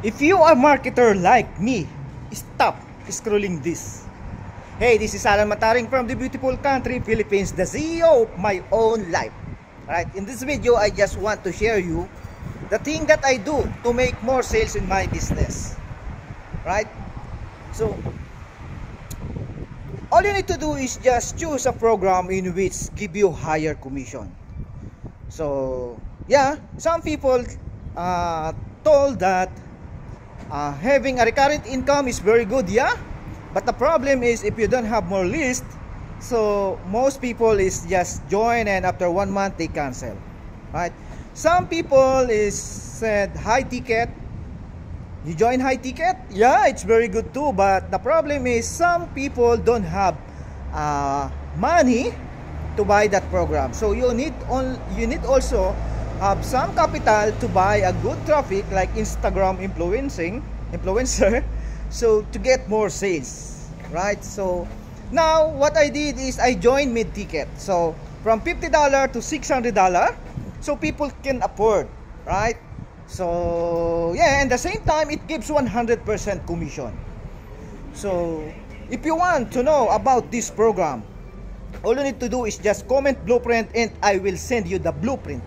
If you are a marketer like me, stop scrolling this. Hey, this is Alan Mataring from the beautiful country, Philippines, the CEO of my own life. Alright, in this video, I just want to share you the thing that I do to make more sales in my business. Right? So, all you need to do is just choose a program in which give you higher commission. So, yeah, some people told that having a recurrent income is very good, yeah, but the problem is if you don't have more list, so most people is just join and after 1 month they cancel, right? Some people is said high ticket, you join high ticket, yeah, it's very good too, but the problem is some people don't have money to buy that program. So you need also have some capital to buy a good traffic like Instagram influencer, so to get more sales, right? So now what I did is I joined mid-ticket, so from $50 to $600, so people can afford, right? So yeah, and the same time it gives 100% commission. So if you want to know about this program, all you need to do is just comment blueprint and I will send you the blueprint.